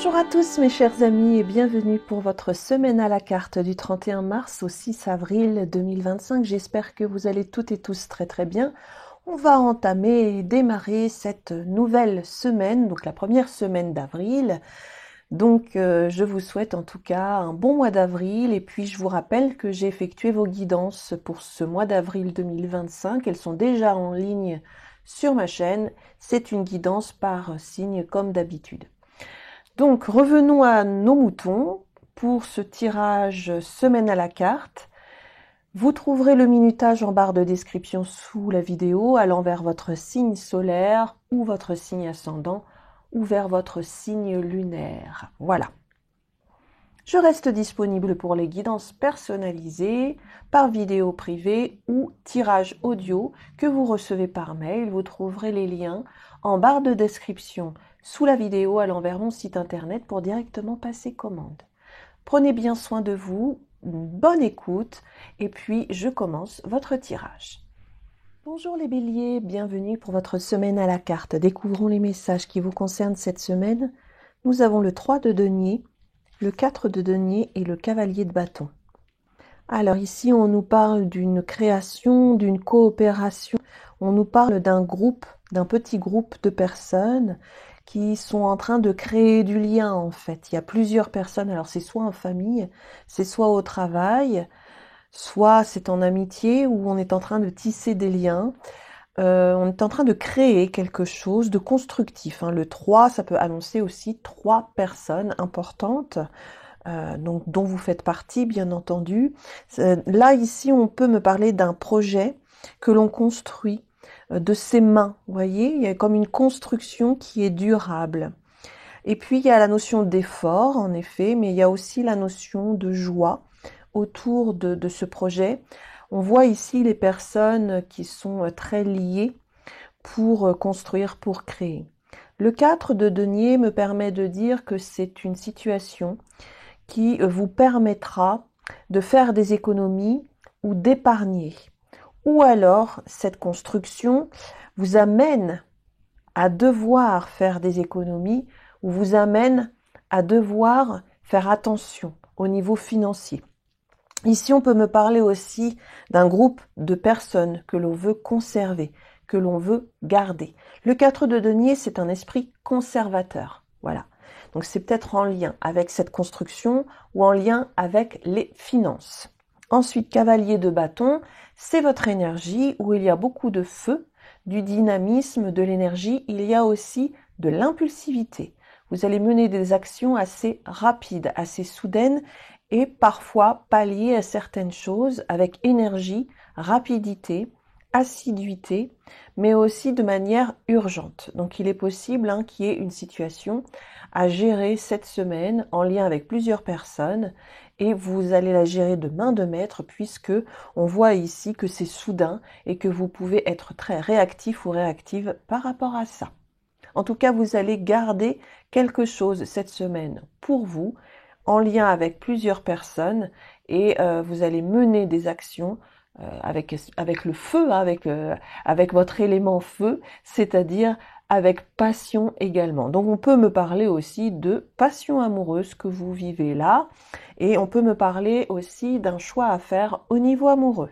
Bonjour à tous mes chers amis et bienvenue pour votre semaine à la carte du 31 mars au 6 avril 2025. J'espère que vous allez toutes et tous très très bien. On va entamer et démarrer cette nouvelle semaine, donc la première semaine d'avril. Donc je vous souhaite en tout cas un bon mois d'avril et puis je vous rappelle que j'ai effectué vos guidances pour ce mois d'avril 2025. Elles sont déjà en ligne sur ma chaîne. C'est une guidance par signe comme d'habitude. Donc revenons à nos moutons pour ce tirage semaine à la carte. Vous trouverez le minutage en barre de description sous la vidéo allant vers votre signe solaire ou votre signe ascendant ou vers votre signe lunaire. Voilà. Je reste disponible pour les guidances personnalisées par vidéo privée ou tirage audio que vous recevez par mail. Vous trouverez les liens en barre de description sous la vidéo allant vers mon site internet pour directement passer commande. Prenez bien soin de vous, une bonne écoute et puis je commence votre tirage. Bonjour les béliers, bienvenue pour votre semaine à la carte. Découvrons les messages qui vous concernent cette semaine. Nous avons le 3 de denier, le 4 de denier et le cavalier de bâton. Alors ici, on nous parle d'une création, d'une coopération. On nous parle d'un groupe, d'un petit groupe de personnes qui sont en train de créer du lien en fait. Il y a plusieurs personnes, alors c'est soit en famille, c'est soit au travail, soit c'est en amitié où on est en train de tisser des liens. On est en train de créer quelque chose de constructif. Le 3, ça peut annoncer aussi 3 personnes importantes, donc, dont vous faites partie, bien entendu. Là, ici, on peut me parler d'un projet que l'on construit de ses mains. Vous voyez, il y a comme une construction qui est durable. Et puis, il y a la notion d'effort, en effet, mais il y a aussi la notion de joie autour de ce projet. On voit ici les personnes qui sont très liées pour construire, pour créer. Le 4 de denier me permet de dire que c'est une situation qui vous permettra de faire des économies ou d'épargner. Ou alors, cette construction vous amène à devoir faire des économies ou vous amène à devoir faire attention au niveau financier. Ici, on peut me parler aussi d'un groupe de personnes que l'on veut conserver, que l'on veut garder. Le 4 de denier, c'est un esprit conservateur. Voilà. Donc, c'est peut-être en lien avec cette construction ou en lien avec les finances. Ensuite, cavalier de bâton, c'est votre énergie où il y a beaucoup de feu, du dynamisme, de l'énergie. Il y a aussi de l'impulsivité. Vous allez mener des actions assez rapides, assez soudaines et parfois pallier à certaines choses avec énergie, rapidité, assiduité, mais aussi de manière urgente. Donc il est possible qu'il y ait une situation à gérer cette semaine en lien avec plusieurs personnes et vous allez la gérer de main de maître puisque on voit ici que c'est soudain et que vous pouvez être très réactif ou réactive par rapport à ça. En tout cas, vous allez garder quelque chose cette semaine pour vous en lien avec plusieurs personnes et vous allez mener des actions avec le feu, avec votre élément feu, c'est-à-dire avec passion également. Donc on peut me parler aussi de passion amoureuse que vous vivez là et on peut me parler aussi d'un choix à faire au niveau amoureux.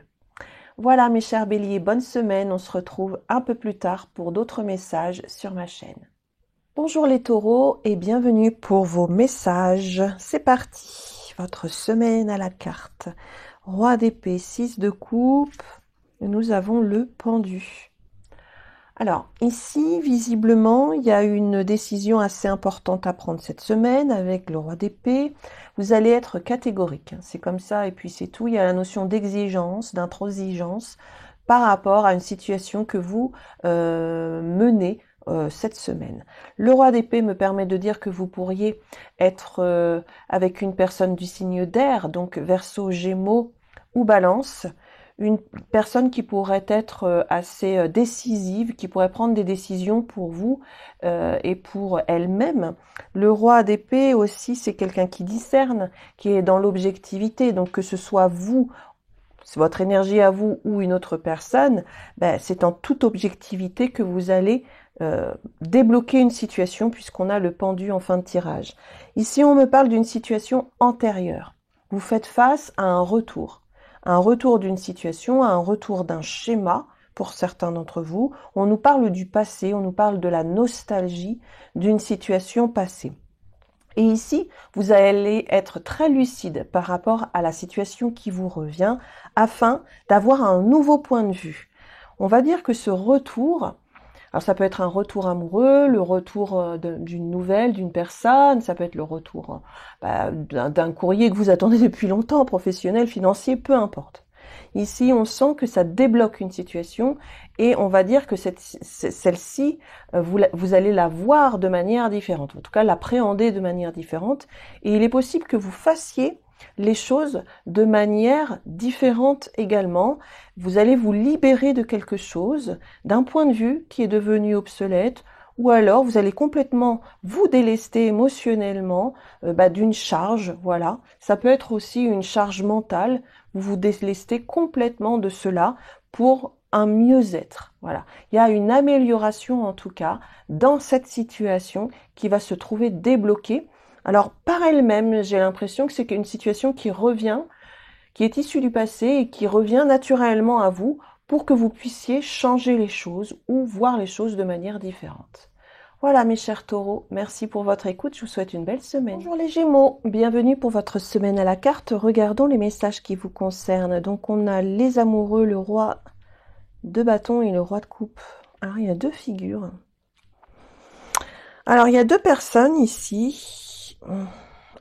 Voilà mes chers béliers, bonne semaine, on se retrouve un peu plus tard pour d'autres messages sur ma chaîne. Bonjour les taureaux et bienvenue pour vos messages. C'est parti, votre semaine à la carte. Roi d'épée, 6 de coupe, nous avons le pendu. Alors ici, visiblement, il y a une décision assez importante à prendre cette semaine avec le roi d'épée. Vous allez être catégorique, c'est comme ça et puis c'est tout. Il y a la notion d'exigence, d'intransigeance par rapport à une situation que vous menez cette semaine. Le roi d'épée me permet de dire que vous pourriez être avec une personne du signe d'air, donc Verseau, Gémeaux ou Balance, une personne qui pourrait être assez décisive, qui pourrait prendre des décisions pour vous et pour elle-même. Le roi d'épée aussi, c'est quelqu'un qui discerne, qui est dans l'objectivité, donc que ce soit vous, votre énergie à vous ou une autre personne, c'est en toute objectivité que vous allez débloquer une situation puisqu'on a le pendu en fin de tirage. Ici, on me parle d'une situation antérieure. Vous faites face à un retour d'une situation, à un retour d'un schéma pour certains d'entre vous. On nous parle du passé, on nous parle de la nostalgie d'une situation passée. Et ici, vous allez être très lucide par rapport à la situation qui vous revient afin d'avoir un nouveau point de vue. On va dire que ce retour, alors ça peut être un retour amoureux, le retour d'une nouvelle, d'une personne, ça peut être le retour d'un courrier que vous attendez depuis longtemps, professionnel, financier, peu importe. Ici, on sent que ça débloque une situation et on va dire que celle-ci, vous allez la voir de manière différente, en tout cas l'appréhender de manière différente. Et il est possible que vous fassiez les choses de manière différente également. Vous allez vous libérer de quelque chose, d'un point de vue qui est devenu obsolète, ou alors vous allez complètement vous délester émotionnellement d'une charge, voilà. Ça peut être aussi une charge mentale, vous vous délestez complètement de cela pour un mieux-être, voilà. Il y a une amélioration en tout cas dans cette situation qui va se trouver débloquée. Alors par elle-même, j'ai l'impression que c'est une situation qui revient, qui est issue du passé et qui revient naturellement à vous pour que vous puissiez changer les choses ou voir les choses de manière différente. Voilà mes chers taureaux, merci pour votre écoute, je vous souhaite une belle semaine. Bonjour les gémeaux, bienvenue pour votre semaine à la carte. Regardons les messages qui vous concernent. Donc on a les amoureux, le roi de bâton et le roi de coupe. Alors il y a deux figures. Alors il y a deux personnes ici.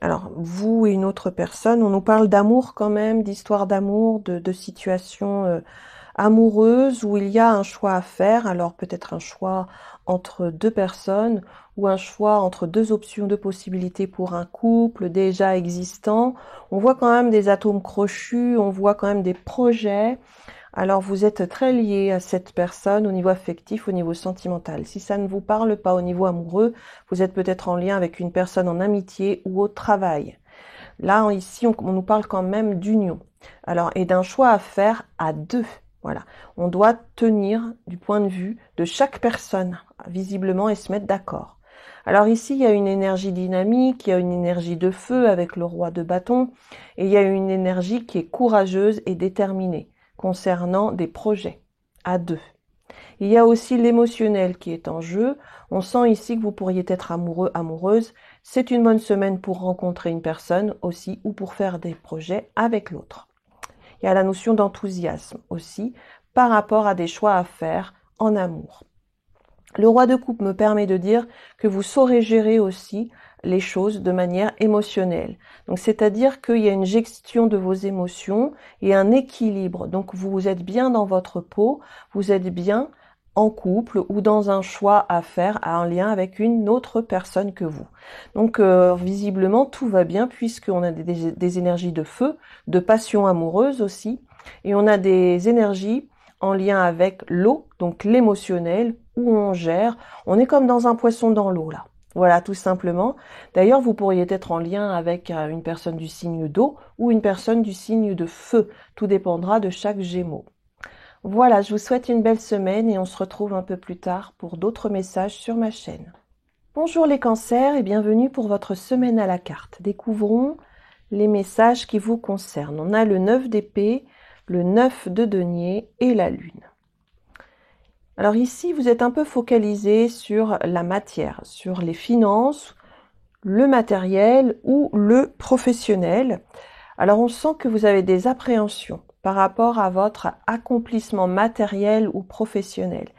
Alors, vous et une autre personne, on nous parle d'amour quand même, d'histoire d'amour, de situations amoureuses où il y a un choix à faire. Alors, peut-être un choix entre deux personnes ou un choix entre deux options, deux possibilités pour un couple déjà existant. On voit quand même des atomes crochus, on voit quand même des projets. Alors, vous êtes très lié à cette personne au niveau affectif, au niveau sentimental. Si ça ne vous parle pas au niveau amoureux, vous êtes peut-être en lien avec une personne en amitié ou au travail. Là, ici, on nous parle quand même d'union. Alors, et d'un choix à faire à deux. Voilà. On doit tenir du point de vue de chaque personne, visiblement, et se mettre d'accord. Alors ici, il y a une énergie dynamique, il y a une énergie de feu avec le roi de bâton, et il y a une énergie qui est courageuse et déterminée concernant des projets à deux. Il y a aussi l'émotionnel qui est en jeu. On sent ici que vous pourriez être amoureux, amoureuse. C'est une bonne semaine pour rencontrer une personne aussi ou pour faire des projets avec l'autre. Il y a la notion d'enthousiasme aussi par rapport à des choix à faire en amour. Le roi de coupe me permet de dire que vous saurez gérer aussi les choses de manière émotionnelle. Donc, c'est-à-dire qu'il y a une gestion de vos émotions et un équilibre. Donc, vous êtes bien dans votre peau, vous êtes bien en couple ou dans un choix à faire en lien avec une autre personne que vous. Donc, visiblement, tout va bien puisqu'on a des énergies de feu, de passion amoureuse aussi, et on a des énergies en lien avec l'eau, donc l'émotionnel, où on gère. On est comme dans un poisson dans l'eau, là. Voilà, tout simplement. D'ailleurs, vous pourriez être en lien avec une personne du signe d'eau ou une personne du signe de feu. Tout dépendra de chaque Gémeaux. Voilà, je vous souhaite une belle semaine et on se retrouve un peu plus tard pour d'autres messages sur ma chaîne. Bonjour les cancers et bienvenue pour votre semaine à la carte. Découvrons les messages qui vous concernent. On a le 9 d'épée, le 9 de denier et la lune. Alors ici, vous êtes un peu focalisé sur la matière, sur les finances, le matériel ou le professionnel. Alors on sent que vous avez des appréhensions par rapport à votre accomplissement matériel ou professionnel.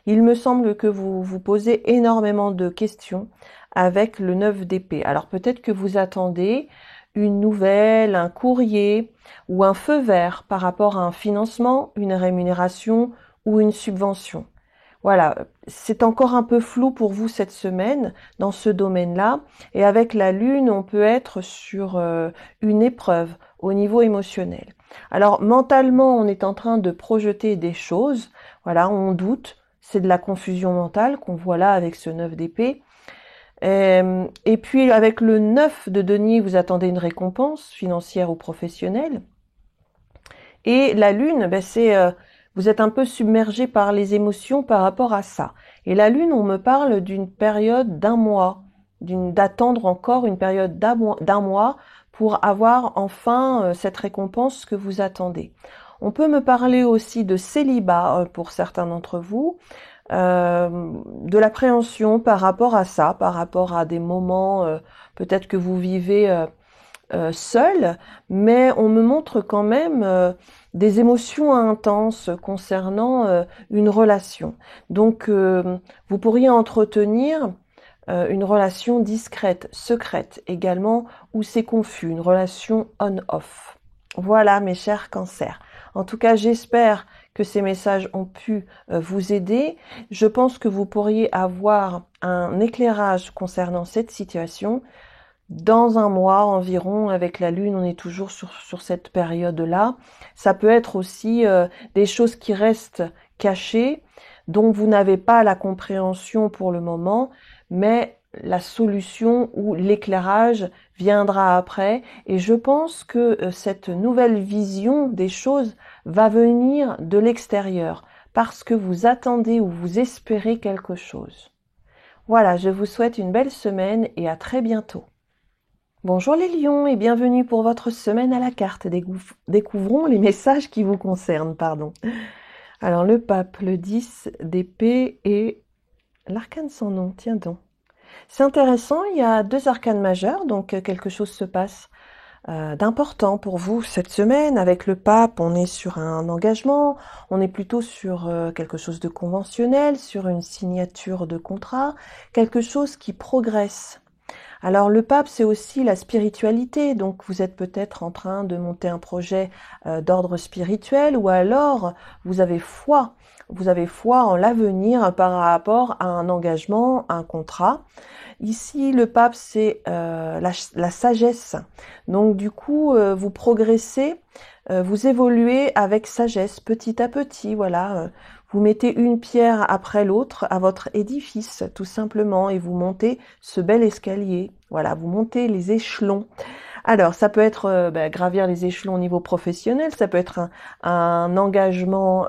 Il me semble que vous vous posez énormément de questions avec le 9 d'épée. Alors peut-être que vous attendez une nouvelle, un courrier ou un feu vert par rapport à un financement, une rémunération ou une subvention. Voilà, c'est encore un peu flou pour vous cette semaine dans ce domaine-là. Et avec la lune, on peut être sur une épreuve au niveau émotionnel. Alors mentalement, on est en train de projeter des choses. Voilà, on doute. C'est de la confusion mentale qu'on voit là avec ce 9 d'épée. Et puis avec le 9 de denier, vous attendez une récompense financière ou professionnelle. Et la lune, c'est vous êtes un peu submergé par les émotions par rapport à ça. Et la Lune, on me parle d'une période d'un mois, d'attendre encore une période d'un mois pour avoir enfin cette récompense que vous attendez. On peut me parler aussi de célibat pour certains d'entre vous, de l'appréhension par rapport à ça, par rapport à des moments peut-être que vous vivez seul, mais on me montre quand même des émotions intenses concernant une relation. Donc vous pourriez entretenir une relation discrète, secrète également, où c'est confus, une relation on-off. Voilà mes chers cancers. En tout cas, j'espère que ces messages ont pu vous aider. Je pense que vous pourriez avoir un éclairage concernant cette situation dans un mois environ. Avec la Lune, on est toujours sur cette période-là. Ça peut être aussi des choses qui restent cachées, dont vous n'avez pas la compréhension pour le moment, mais la solution ou l'éclairage viendra après. Et je pense que cette nouvelle vision des choses va venir de l'extérieur, parce que vous attendez ou vous espérez quelque chose. Voilà, je vous souhaite une belle semaine et à très bientôt. Bonjour les lions et bienvenue pour votre semaine à la carte. Découvrons les messages qui vous concernent, pardon. Alors le pape, le 10 d'épée et l'arcane sans nom, tiens donc. C'est intéressant, il y a 2 arcanes majeurs, donc quelque chose se passe d'important pour vous cette semaine. Avec le pape, on est sur un engagement, on est plutôt sur quelque chose de conventionnel, sur une signature de contrat, quelque chose qui progresse. Alors le pape, c'est aussi la spiritualité, donc vous êtes peut-être en train de monter un projet d'ordre spirituel, ou alors vous avez foi en l'avenir par rapport à un engagement, un contrat. Ici, le pape, c'est la sagesse. Donc du coup, vous progressez, vous évoluez avec sagesse, petit à petit, voilà. Vous mettez une pierre après l'autre à votre édifice, tout simplement, et vous montez ce bel escalier. Voilà, vous montez les échelons. Alors, ça peut être gravir les échelons au niveau professionnel, ça peut être un engagement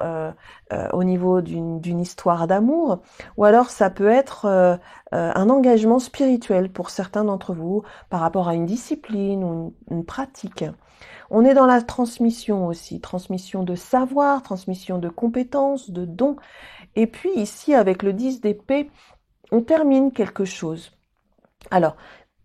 au niveau d'une histoire d'amour, ou alors ça peut être un engagement spirituel pour certains d'entre vous par rapport à une discipline ou une pratique. On est dans la transmission aussi, transmission de savoir, transmission de compétences, de dons. Et puis ici, avec le 10 d'épée, on termine quelque chose. Alors,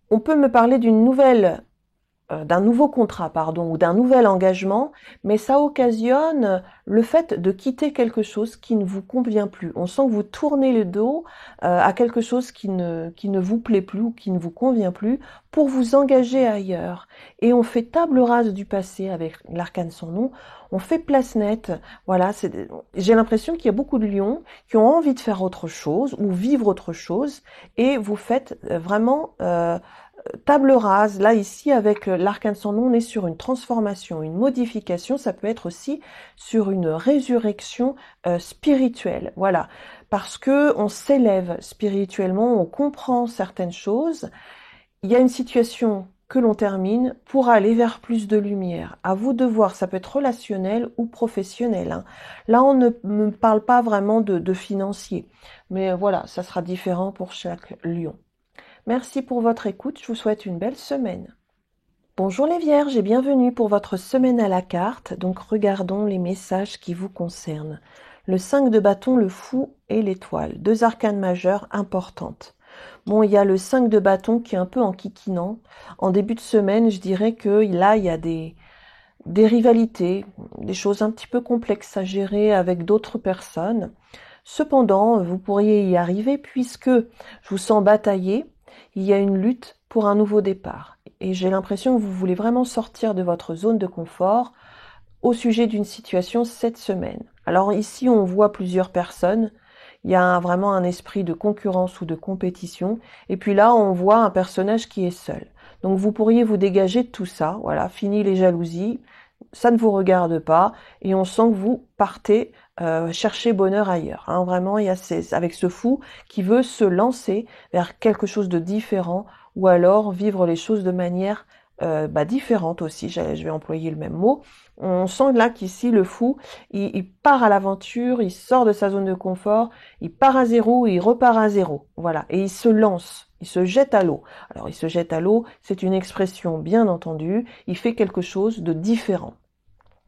on peut me parler d'un nouveau contrat, pardon, ou d'un nouvel engagement, mais ça occasionne le fait de quitter quelque chose qui ne vous convient plus. On sent que vous tournez le dos à quelque chose qui ne vous plaît plus ou qui ne vous convient plus pour vous engager ailleurs. Et on fait table rase du passé avec l'arcane sans nom, on fait place nette. Voilà, j'ai l'impression qu'il y a beaucoup de lions qui ont envie de faire autre chose ou vivre autre chose, et vous faites vraiment table rase. Là, ici, avec l'arcane sans nom, on est sur une transformation, une modification. Ça peut être aussi sur une résurrection spirituelle. Voilà. Parce que on s'élève spirituellement, on comprend certaines choses. Il y a une situation que l'on termine pour aller vers plus de lumière. À vous de voir, ça peut être relationnel ou professionnel, hein. Là, on ne me parle pas vraiment de financier. Mais voilà, ça sera différent pour chaque lion. Merci pour votre écoute, je vous souhaite une belle semaine. Bonjour les Vierges et bienvenue pour votre semaine à la carte. Donc regardons les messages qui vous concernent. Le 5 de bâton, le fou et l'étoile. 2 arcanes majeures importantes. Bon, il y a le 5 de bâton qui est un peu enquiquinant. En début de semaine, je dirais que là, il y a des rivalités, des choses un petit peu complexes à gérer avec d'autres personnes. Cependant, vous pourriez y arriver puisque je vous sens batailler. Il y a une lutte pour un nouveau départ. Et j'ai l'impression que vous voulez vraiment sortir de votre zone de confort au sujet d'une situation cette semaine. Alors ici, on voit plusieurs personnes. Il y a vraiment un esprit de concurrence ou de compétition. Et puis là, on voit un personnage qui est seul. Donc vous pourriez vous dégager de tout ça. Voilà, fini les jalousies. Ça ne vous regarde pas. Et on sent que vous partez chercher bonheur ailleurs. Hein. Vraiment, il y a avec ce fou qui veut se lancer vers quelque chose de différent ou alors vivre les choses de manière différentes aussi, je vais employer le même mot. On sent là qu'ici, le fou, il part à l'aventure, il sort de sa zone de confort, il part à zéro, il repart à zéro. Voilà. Et il se lance, il se jette à l'eau. Alors, il se jette à l'eau, c'est une expression bien entendue, il fait quelque chose de différent.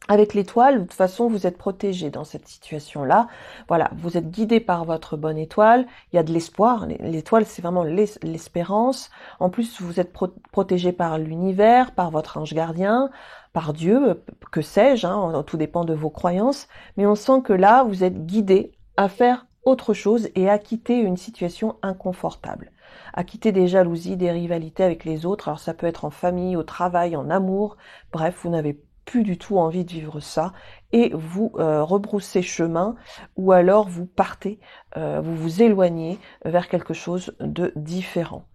Avec l'étoile, de toute façon, vous êtes protégé dans cette situation-là. Voilà, vous êtes guidé par votre bonne étoile. Il y a de l'espoir. L'étoile, c'est vraiment l'espérance. En plus, vous êtes protégé par l'univers, par votre ange gardien, par Dieu, que sais-je, hein, tout dépend de vos croyances. Mais on sent que là, vous êtes guidé à faire autre chose et à quitter une situation inconfortable. À quitter des jalousies, des rivalités avec les autres. Alors ça peut être en famille, au travail, en amour. Bref, vous n'avez plus du tout envie de vivre ça et vous rebroussez chemin ou alors vous partez, vous vous éloignez vers quelque chose de différent.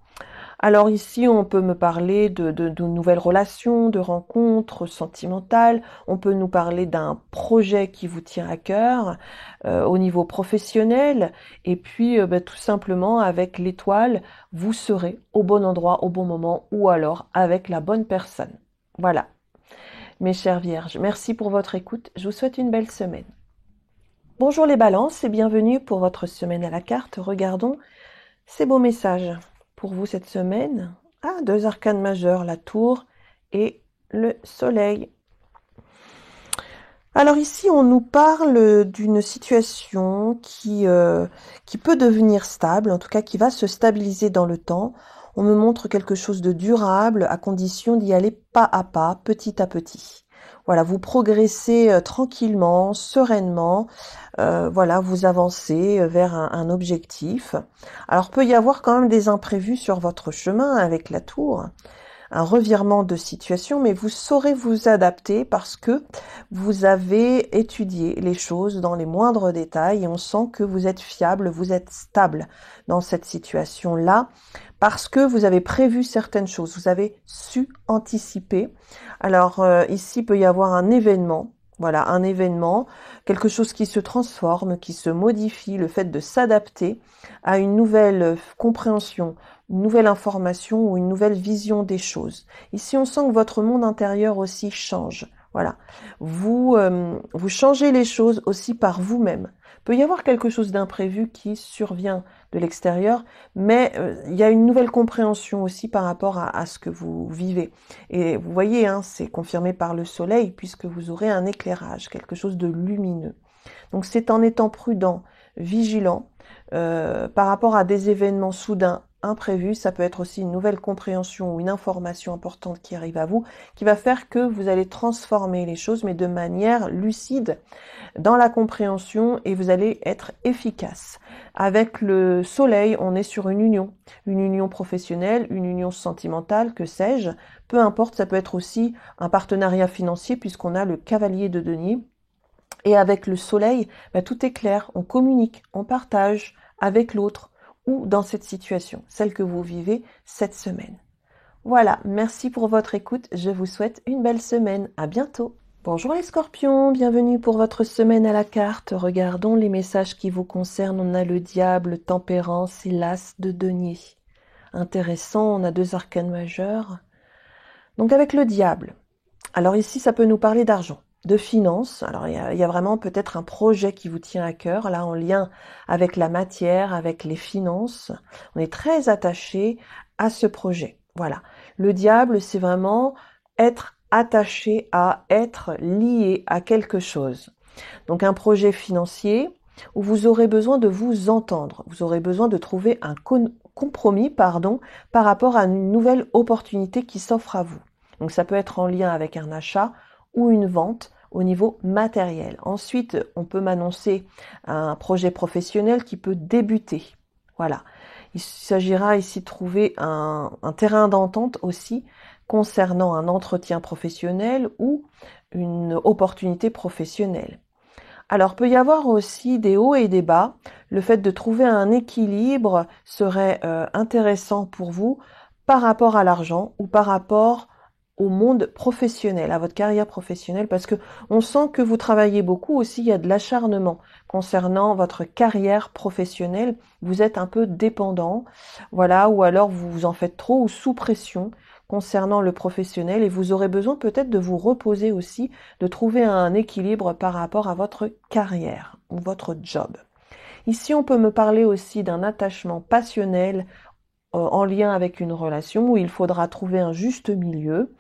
Alors ici, on peut me parler de nouvelles relations, de rencontres sentimentales, on peut nous parler d'un projet qui vous tient à cœur au niveau professionnel et puis tout simplement avec l'étoile, vous serez au bon endroit, au bon moment ou alors avec la bonne personne. Voilà. Mes chères vierges, merci pour votre écoute. Je vous souhaite une belle semaine. Bonjour les balances et bienvenue pour votre semaine à la carte. Regardons ces beaux messages pour vous cette semaine. Ah, 2 arcanes majeures, la tour et le soleil. Alors ici, on nous parle d'une situation qui peut devenir stable, en tout cas qui va se stabiliser dans le temps. On me montre quelque chose de durable à condition d'y aller pas à pas, petit à petit. Voilà, vous progressez tranquillement, sereinement. Voilà, vous avancez vers un objectif. Alors, peut y avoir quand même des imprévus sur votre chemin avec la tour, un revirement de situation, mais vous saurez vous adapter parce que vous avez étudié les choses dans les moindres détails et on sent que vous êtes fiable, vous êtes stable dans cette situation-là parce que vous avez prévu certaines choses, vous avez su anticiper. Alors ici, il peut y avoir un événement. Voilà, un événement, quelque chose qui se transforme, qui se modifie, le fait de s'adapter à une nouvelle compréhension, une nouvelle information ou une nouvelle vision des choses. Ici, on sent que votre monde intérieur aussi change. Voilà, vous changez les choses aussi par vous-même. Il peut y avoir quelque chose d'imprévu qui survient de l'extérieur, mais il y a une nouvelle compréhension aussi par rapport à ce que vous vivez. Et vous voyez, hein, c'est confirmé par le soleil puisque vous aurez un éclairage, quelque chose de lumineux. Donc c'est en étant prudent, vigilant, par rapport à des événements soudains, imprévus, ça peut être aussi une nouvelle compréhension ou une information importante qui arrive à vous, qui va faire que vous allez transformer les choses, mais de manière lucide dans la compréhension et vous allez être efficace. Avec le soleil, on est sur une union professionnelle, une union sentimentale, que sais-je, peu importe, ça peut être aussi un partenariat financier puisqu'on a le cavalier de denier. Et avec le soleil, tout est clair, on communique, on partage avec l'autre ou dans cette situation, celle que vous vivez cette semaine. Voilà, merci pour votre écoute, je vous souhaite une belle semaine, à bientôt. Bonjour les scorpions, bienvenue pour votre semaine à la carte. Regardons les messages qui vous concernent. On a le diable, tempérance et l'as de denier. Intéressant, on a 2 arcanes majeures. Donc avec le diable, alors ici ça peut nous parler d'argent, de finances. Alors il y a vraiment peut-être un projet qui vous tient à cœur, là en lien avec la matière, avec les finances. On est très attaché à ce projet. Voilà, le diable c'est vraiment être attaché à, être lié à quelque chose. Donc un projet financier où vous aurez besoin de vous entendre, vous aurez besoin de trouver un compromis par rapport à une nouvelle opportunité qui s'offre à vous. Donc ça peut être en lien avec un achat ou une vente au niveau matériel. Ensuite, on peut m'annoncer un projet professionnel qui peut débuter. Voilà. Il s'agira ici de trouver un terrain d'entente aussi concernant un entretien professionnel ou une opportunité professionnelle. Alors, peut y avoir aussi des hauts et des bas. Le fait de trouver un équilibre serait intéressant pour vous par rapport à l'argent ou par rapport au monde professionnel, à votre carrière professionnelle, parce que on sent que vous travaillez beaucoup aussi, il y a de l'acharnement concernant votre carrière professionnelle, vous êtes un peu dépendant, voilà, ou alors vous en faites trop ou sous pression concernant le professionnel et vous aurez besoin peut-être de vous reposer aussi, de trouver un équilibre par rapport à votre carrière ou votre job. Ici, on peut me parler aussi d'un attachement passionnel en lien avec une relation où il faudra trouver un juste milieu.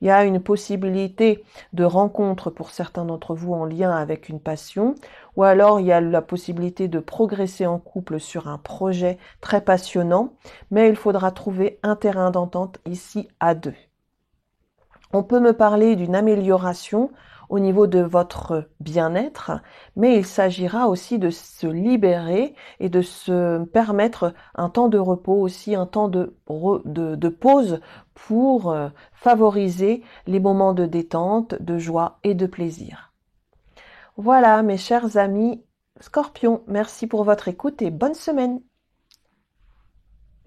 Il y a une possibilité de rencontre pour certains d'entre vous en lien avec une passion, ou alors il y a la possibilité de progresser en couple sur un projet très passionnant, mais il faudra trouver un terrain d'entente ici à deux. On peut me parler d'une amélioration au niveau de votre bien-être, mais il s'agira aussi de se libérer et de se permettre un temps de repos aussi, un temps de pause pour favoriser les moments de détente, de joie et de plaisir. Voilà, mes chers amis Scorpions, merci pour votre écoute et bonne semaine.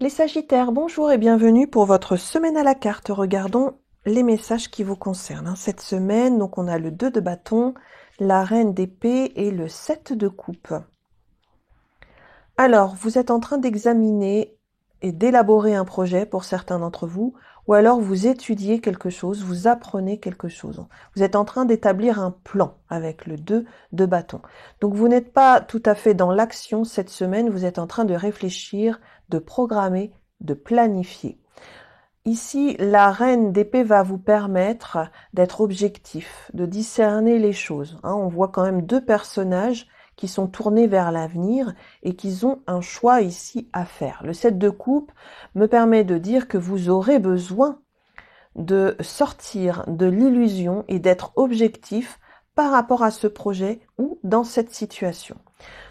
Les Sagittaires, bonjour et bienvenue pour votre semaine à la carte. Regardons les messages qui vous concernent. Cette semaine, donc on a le 2 de bâton, la reine d'épée et le 7 de coupe. Alors, vous êtes en train d'examiner et d'élaborer un projet pour certains d'entre vous, ou alors vous étudiez quelque chose, vous apprenez quelque chose. Vous êtes en train d'établir un plan avec le 2 de bâton. Donc vous n'êtes pas tout à fait dans l'action cette semaine, vous êtes en train de réfléchir, de programmer, de planifier. Ici, la reine d'épée va vous permettre d'être objectif, de discerner les choses. On voit quand même deux personnages qui sont tournés vers l'avenir et qui ont un choix ici à faire. Le 7 de coupe me permet de dire que vous aurez besoin de sortir de l'illusion et d'être objectif par rapport à ce projet ou dans cette situation.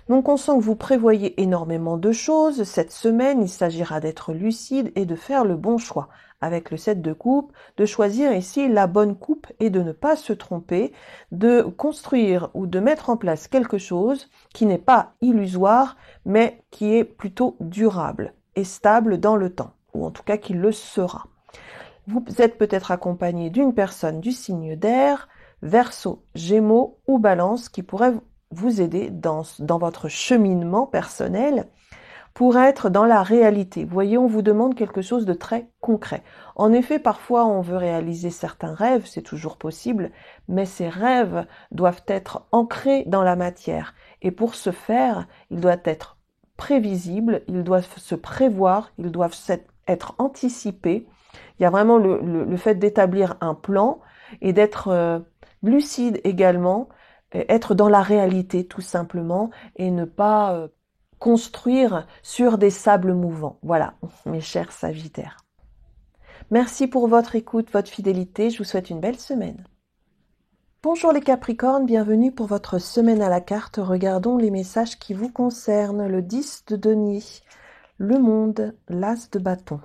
Donc on sent que vous prévoyez énormément de choses. Cette semaine, il s'agira d'être lucide et de faire le bon choix. Avec le 7 de coupe, de choisir ici la bonne coupe et de ne pas se tromper, de construire ou de mettre en place quelque chose qui n'est pas illusoire, mais qui est plutôt durable et stable dans le temps, ou en tout cas qui le sera. Vous êtes peut-être accompagné d'une personne du signe d'air, Verseau, Gémeaux ou Balance qui pourrait vous aider dans votre cheminement personnel pour être dans la réalité. Vous voyez, on vous demande quelque chose de très concret. En effet, parfois, on veut réaliser certains rêves, c'est toujours possible, mais ces rêves doivent être ancrés dans la matière. Et pour ce faire, ils doivent être prévisibles, ils doivent se prévoir, ils doivent être anticipés. Il y a vraiment le fait d'établir un plan et d'être lucide également, être dans la réalité tout simplement et ne pas construire sur des sables mouvants. Voilà, mes chers Sagittaires. Merci pour votre écoute, votre fidélité. Je vous souhaite une belle semaine. Bonjour les Capricornes, bienvenue pour votre semaine à la carte. Regardons les messages qui vous concernent. Le 10 de denier, le monde, l'as de bâton.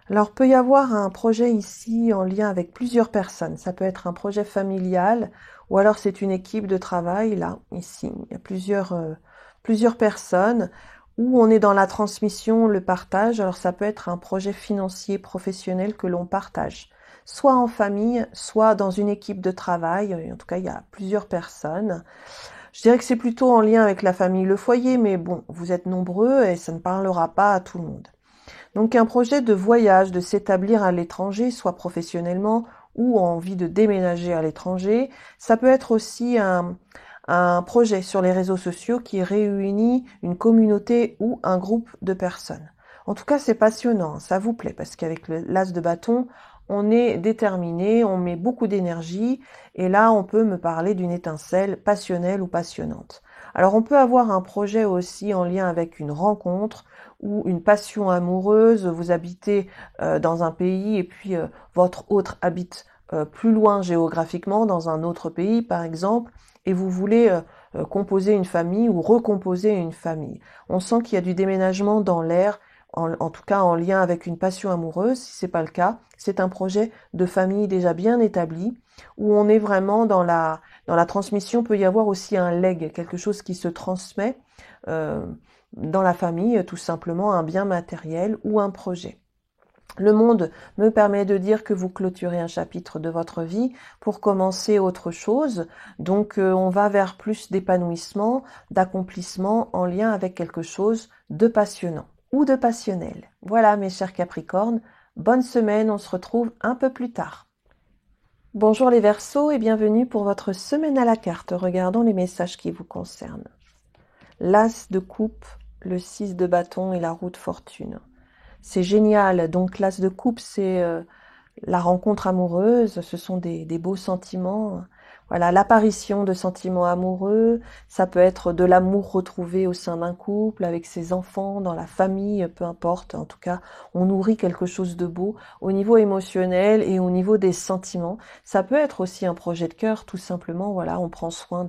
Alors, peut y avoir un projet ici en lien avec plusieurs personnes. Ça peut être un projet familial ou alors c'est une équipe de travail. Là, ici, il y a plusieurs personnes où on est dans la transmission, le partage. Alors, ça peut être un projet financier professionnel que l'on partage, soit en famille, soit dans une équipe de travail. En tout cas, il y a plusieurs personnes. Je dirais que c'est plutôt en lien avec la famille, le foyer, mais bon, vous êtes nombreux et ça ne parlera pas à tout le monde. Donc un projet de voyage, de s'établir à l'étranger, soit professionnellement ou envie de déménager à l'étranger. Ça peut être aussi un projet sur les réseaux sociaux qui réunit une communauté ou un groupe de personnes. En tout cas, c'est passionnant, ça vous plaît, parce qu'avec l'as de bâton, on est déterminé, on met beaucoup d'énergie, et là, on peut me parler d'une étincelle passionnelle ou passionnante. Alors, on peut avoir un projet aussi en lien avec une rencontre ou une passion amoureuse. Vous habitez dans un pays et puis votre autre habite plus loin géographiquement, dans un autre pays, par exemple, et vous voulez composer une famille ou recomposer une famille. On sent qu'il y a du déménagement dans l'air, en tout cas en lien avec une passion amoureuse. Si c'est pas le cas, c'est un projet de famille déjà bien établi, où on est vraiment dans la transmission. Peut y avoir aussi un legs, quelque chose qui se transmet dans la famille, tout simplement un bien matériel ou un projet. Le monde me permet de dire que vous clôturez un chapitre de votre vie pour commencer autre chose. Donc on va vers plus d'épanouissement, d'accomplissement en lien avec quelque chose de passionnant ou de passionnel. Voilà mes chers Capricornes, Bonne semaine, on se retrouve un peu plus tard. Bonjour les Verseaux et bienvenue pour votre semaine à la carte. Regardons les messages qui vous concernent. L'As de coupe, le 6 de bâton et la roue de fortune. C'est génial. Donc l'As de coupe, c'est la rencontre amoureuse, ce sont des beaux sentiments. Voilà, l'apparition de sentiments amoureux, ça peut être de l'amour retrouvé au sein d'un couple, avec ses enfants, dans la famille, peu importe. En tout cas, on nourrit quelque chose de beau au niveau émotionnel et au niveau des sentiments. Ça peut être aussi un projet de cœur, tout simplement. Voilà, on prend soin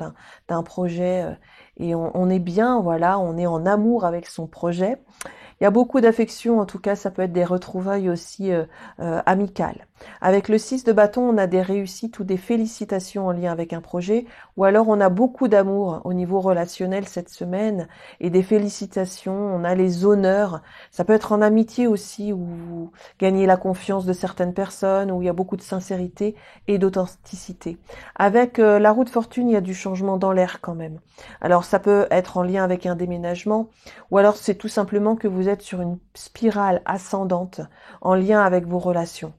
d'un projet et on est bien, voilà, on est en amour avec son projet. Il y a beaucoup d'affection, en tout cas, ça peut être des retrouvailles aussi amicales. Avec le 6 de bâton, on a des réussites ou des félicitations en lien avec un projet, ou alors on a beaucoup d'amour au niveau relationnel cette semaine, et des félicitations, on a les honneurs. Ça peut être en amitié aussi, où vous gagnez la confiance de certaines personnes, où il y a beaucoup de sincérité et d'authenticité. Avec la roue de fortune, il y a du changement dans l'air quand même. Alors ça peut être en lien avec un déménagement, ou alors c'est tout simplement que vous êtes sur une spirale ascendante en lien avec vos relations.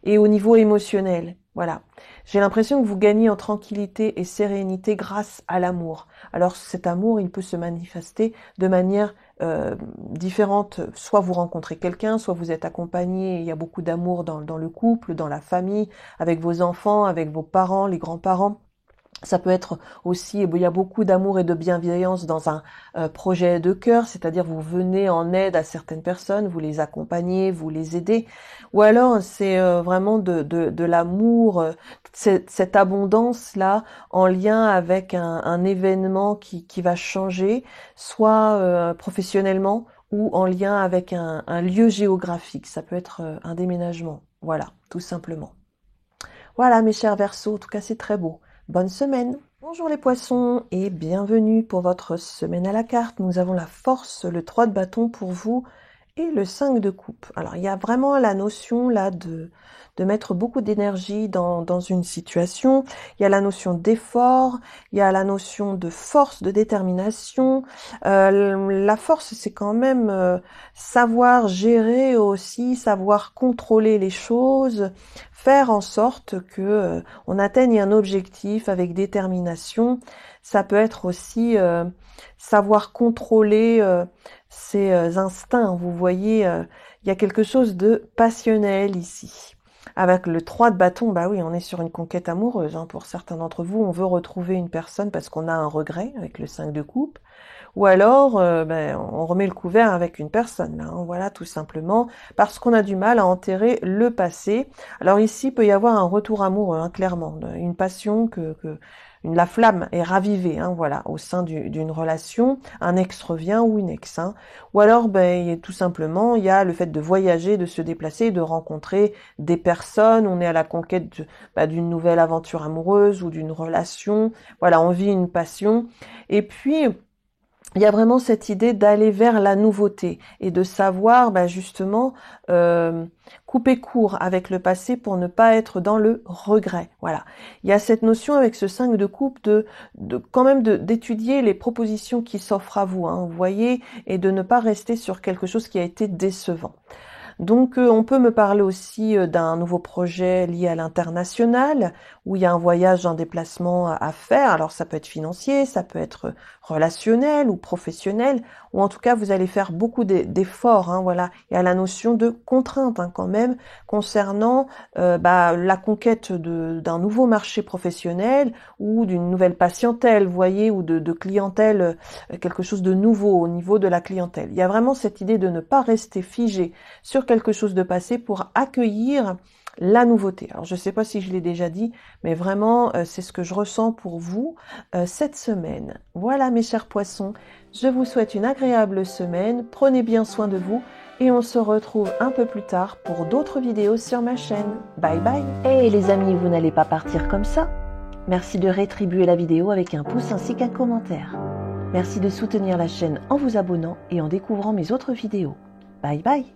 Et au niveau émotionnel, voilà. J'ai l'impression que vous gagnez en tranquillité et sérénité grâce à l'amour. Alors cet amour, il peut se manifester de manière différente. Soit vous rencontrez quelqu'un, soit vous êtes accompagné, il y a beaucoup d'amour dans le couple, dans la famille, avec vos enfants, avec vos parents, les grands-parents. Ça peut être aussi, il y a beaucoup d'amour et de bienveillance dans un projet de cœur, c'est-à-dire vous venez en aide à certaines personnes, vous les accompagnez, vous les aidez, ou alors c'est vraiment de l'amour, cette abondance-là en lien avec un événement qui va changer, soit professionnellement ou en lien avec un lieu géographique. Ça peut être un déménagement, voilà, tout simplement. Voilà mes chers Verseaux, en tout cas c'est très beau. Bonne semaine. Bonjour les poissons et bienvenue pour votre semaine à la carte. Nous avons la force, le 3 de bâton pour vous et le 5 de coupe. Alors il y a vraiment la notion là de mettre beaucoup d'énergie dans une situation. Il y a la notion d'effort, il y a la notion de force, de détermination. La force, c'est quand même savoir gérer aussi, savoir contrôler les choses, faire en sorte que on atteigne un objectif avec détermination. Ça peut être aussi savoir contrôler ses instincts. Vous voyez, il y a quelque chose de passionnel ici. Avec le 3 de bâton, bah oui, on est sur une conquête amoureuse. Hein. Pour certains d'entre vous, on veut retrouver une personne parce qu'on a un regret avec le 5 de coupe. Ou alors, on remet le couvert avec une personne, là, hein, voilà, tout simplement, parce qu'on a du mal à enterrer le passé. Alors ici, il peut y avoir un retour amoureux, hein, clairement, une passion la flamme est ravivée, hein, voilà, au sein d'une relation, un ex revient ou une ex, hein. Ou alors, tout simplement, il y a le fait de voyager, de se déplacer, de rencontrer des personnes. On est à la conquête d'une nouvelle aventure amoureuse ou d'une relation. Voilà, on vit une passion. Et puis il y a vraiment cette idée d'aller vers la nouveauté et de savoir justement couper court avec le passé pour ne pas être dans le regret. Voilà. Il y a cette notion avec ce 5 de coupe de quand même d'étudier les propositions qui s'offrent à vous, hein, vous voyez, et de ne pas rester sur quelque chose qui a été décevant. Donc on peut me parler aussi d'un nouveau projet lié à l'international, où il y a un voyage, un déplacement à faire. Alors ça peut être financier, ça peut être relationnel ou professionnel, ou en tout cas vous allez faire beaucoup d'efforts. Hein, voilà. Il y a la notion de contrainte hein, quand même concernant la conquête d'un nouveau marché professionnel ou d'une nouvelle patientèle, vous voyez, ou de clientèle, quelque chose de nouveau au niveau de la clientèle. Il y a vraiment cette idée de ne pas rester figé sur quelque chose de passé pour accueillir la nouveauté. Alors je ne sais pas si je l'ai déjà dit, mais vraiment c'est ce que je ressens pour vous cette semaine. Voilà mes chers poissons, je vous souhaite une agréable semaine, prenez bien soin de vous et on se retrouve un peu plus tard pour d'autres vidéos sur ma chaîne. Bye bye. Et les amis, vous n'allez pas partir comme ça. Merci de rétribuer la vidéo avec un pouce ainsi qu'un commentaire. Merci de soutenir la chaîne en vous abonnant et en découvrant mes autres vidéos. Bye bye.